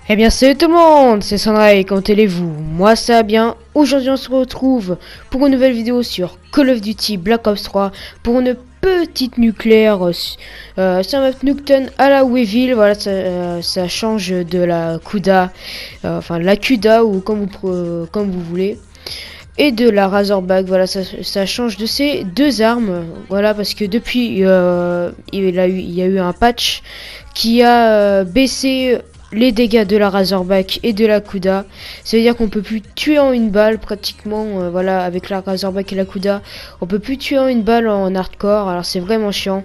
Eh bien salut tout le monde, c'est Sandra et comment allez-vous? Moi ça va bien. Aujourd'hui on se retrouve pour une nouvelle vidéo sur Call of Duty Black Ops 3 pour une petite nucléaire sur map Nuketown à la Weeville. Voilà, ça change de la Kuda, enfin la Kuda ou comme vous voulez. Et de la Razorback, voilà, ça change de ces deux armes, voilà, parce que depuis, il y a eu un patch qui a baissé les dégâts de la Razorback et de la Kuda. Ça veut dire qu'on peut plus tuer en une balle pratiquement, voilà, avec la Razorback et la Kuda, on peut plus tuer en une balle en hardcore, alors c'est vraiment chiant.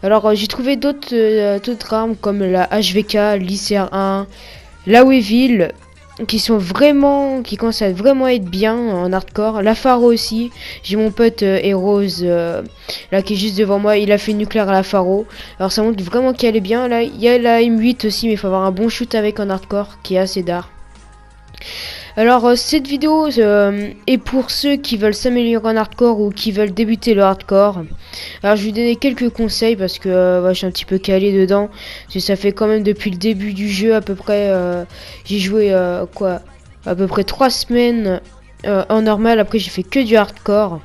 Alors j'ai trouvé d'autres armes comme la HVK, l'ICR-1, la Weevil, qui commencent à vraiment être bien en hardcore. La Faro aussi, j'ai mon pote Heroes là qui est juste devant moi, il a fait une nucléaire à la Faro, alors ça montre vraiment qu'elle est bien. Là il y a la M8 aussi, mais il faut avoir un bon shoot avec en hardcore qui est assez d'art. Alors cette vidéo est pour ceux qui veulent s'améliorer en hardcore ou qui veulent débuter le hardcore. Alors je vais vous donner quelques conseils parce que ouais, je suis un petit peu calé dedans. Parce que ça fait quand même depuis le début du jeu à peu près, j'ai joué à peu près 3 semaines en normal. Après j'ai fait que du hardcore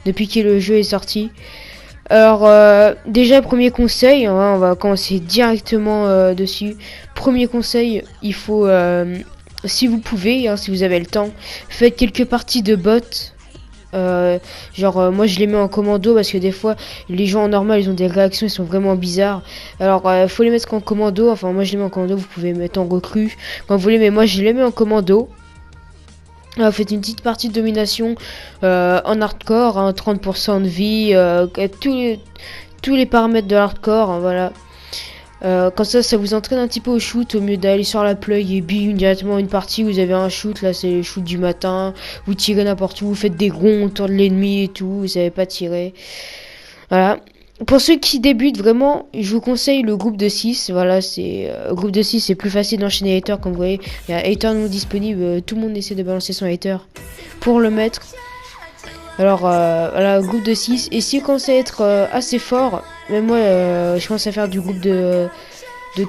depuis que le jeu est sorti. Alors déjà premier conseil, hein, on va commencer directement dessus. Premier conseil, il faut si vous pouvez, hein, si vous avez le temps, faites quelques parties de bots. Moi je les mets en commando parce que des fois les gens en normal ils ont des réactions, ils sont vraiment bizarres. Alors faut les mettre en commando. Enfin moi je les mets en commando, vous pouvez mettre en recrue quand vous voulez, mais moi je les mets en commando. Faites une petite partie de domination en hardcore, hein, 30% de vie, tous les paramètres de hardcore, hein, voilà. Comme ça vous entraîne un petit peu au shoot au mieux d'aller sur la plug et bim directement une partie où vous avez un shoot. Là c'est le shoot du matin, vous tirez n'importe où, vous faites des ronds autour de l'ennemi et tout, vous savez pas tirer. Voilà. Pour ceux qui débutent vraiment, je vous conseille le groupe de 6. Voilà, c'est groupe de 6, c'est plus facile d'enchaîner hater comme vous voyez. Il y a hater non disponible, tout le monde essaie de balancer son hater pour le mettre. Alors voilà, groupe de 6. Et si vous commencez à être assez fort, même moi je commence à faire du groupe de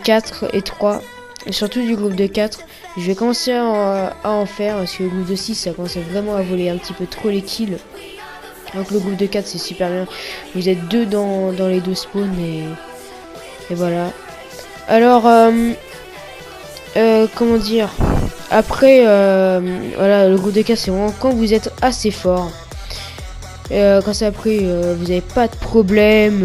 4 et 3. Et surtout du groupe de 4. Je vais commencer à en faire parce que le groupe de 6 ça commence vraiment à voler un petit peu trop les kills. Donc le groupe de 4 c'est super bien. Vous êtes deux dans les deux spawns et voilà. Alors comment dire. Après voilà, le groupe de 4 c'est vraiment quand vous êtes assez fort. Quand c'est après, vous n'avez pas de problème,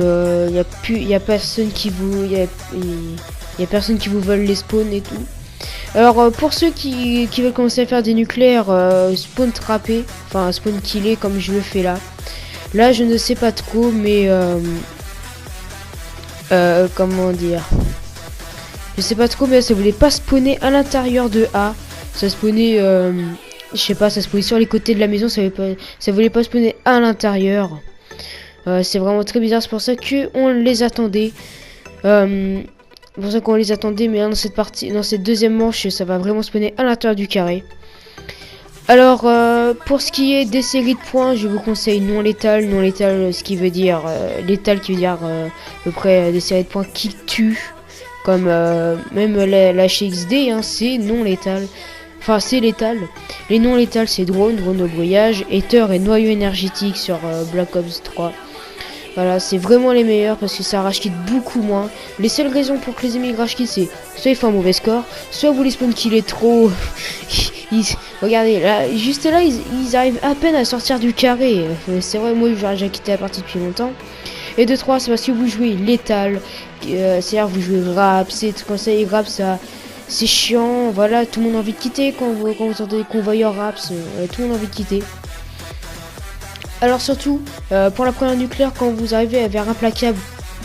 y a personne qui vous, y a personne qui vous vole les spawns et tout. Alors pour ceux qui veulent commencer à faire des nucléaires, spawn trappé, enfin spawn killé comme je le fais là. Là je ne sais pas trop, mais comment dire, je sais pas trop, mais ça voulait pas spawner à l'intérieur de A, ça spawnait je sais pas, ça se posait sur les côtés de la maison, ça voulait pas spawner à l'intérieur. C'est vraiment très bizarre, c'est pour ça que on les attendait. Pour ça qu'on les attendait, mais dans cette partie, dans cette deuxième manche, ça va vraiment spawner à l'intérieur du carré. Alors, pour ce qui est des séries de points, je vous conseille non létal. Non létal, ce qui veut dire létal, qui veut dire à peu près des séries de points qui tuent, comme même la HXD, hein, c'est non létal. Enfin, c'est létal. Les non létales, c'est drone de brouillage, ether et noyau énergétique sur Black Ops 3. Voilà, c'est vraiment les meilleurs parce que ça rage kit beaucoup moins. Les seules raisons pour que les ennemis rage kit, c'est soit ils font un mauvais score, soit vous les spawn killez trop. Regardez, là, juste là, ils arrivent à peine à sortir du carré. C'est vrai, moi j'aurais déjà quitté la partie depuis longtemps. Et de 3, c'est parce que vous jouez létal. C'est-à-dire vous jouez rap, c'est comme ça, et rap ça. C'est chiant, voilà, tout le monde a envie de quitter quand vous entendez des convoyeurs raps, tout le monde a envie de quitter. Alors surtout, pour la première nucléaire, quand vous arrivez vers implacable,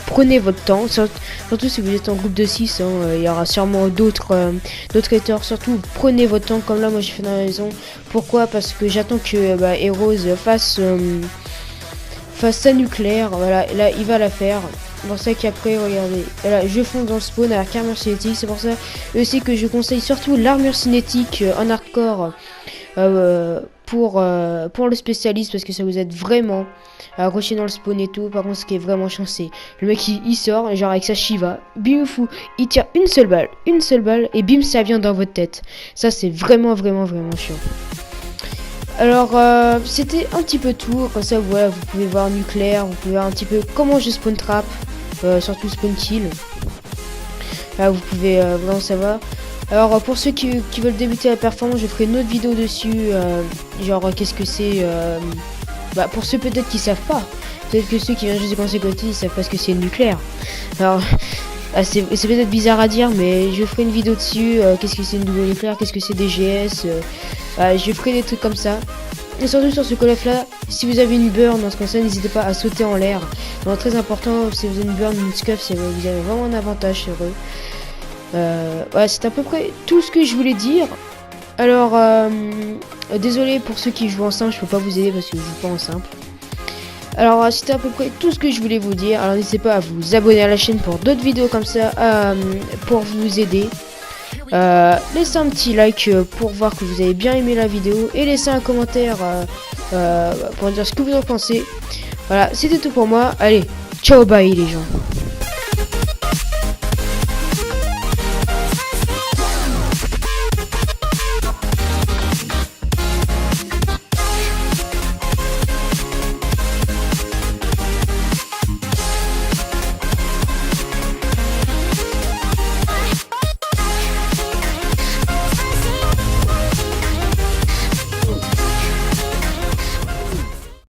prenez votre temps, surtout si vous êtes en groupe de 6, hein, il y aura sûrement d'autres haters, surtout prenez votre temps, comme là moi j'ai fait dans la maison. Pourquoi? Parce que j'attends que Heroes fasse sa nucléaire, voilà, là il va la faire. C'est pour ça qu'après, regardez, là, je fonce dans le spawn avec armure cinétique. C'est pour ça aussi que je conseille surtout l'armure cinétique en hardcore pour le spécialiste, parce que ça vous aide vraiment à rusher dans le spawn et tout. Par contre, ce qui est vraiment chiant, c'est le mec il sort, genre avec sa Shiva, bim fou, il tire une seule balle, et bim, ça vient dans votre tête. Ça, c'est vraiment chiant. Alors, c'était un petit peu tout. Comme ça, voilà, vous pouvez voir nucléaire, vous pouvez voir un petit peu comment je spawn trap, surtout spawn kill. Là, vous pouvez vraiment savoir. Alors, pour ceux qui veulent débuter la performance, je ferai une autre vidéo dessus. Genre, qu'est-ce que c'est pour ceux peut-être qui savent pas. Peut-être que ceux qui viennent juste de commencer côté, ils savent pas ce que c'est le nucléaire. Alors, c'est peut-être bizarre à dire, mais je ferai une vidéo dessus. Qu'est-ce que c'est une double nucléaire, qu'est-ce que c'est des GS. Je ferai des trucs comme ça. Et surtout sur ce Call of là, si vous avez une burn dans ce cas, n'hésitez pas à sauter en l'air. Donc très important, si vous avez une burn, une scuff, vous avez vraiment un avantage sur eux. Ouais, c'est à peu près tout ce que je voulais dire. Alors, désolé pour ceux qui jouent en simple, je peux pas vous aider parce que je joue pas en simple. Alors, c'était à peu près tout ce que je voulais vous dire. Alors, n'hésitez pas à vous abonner à la chaîne pour d'autres vidéos comme ça, pour vous aider. Laissez un petit like pour voir que vous avez bien aimé la vidéo et laissez un commentaire pour dire ce que vous en pensez. Voilà, c'était tout pour moi. Allez, ciao, bye les gens.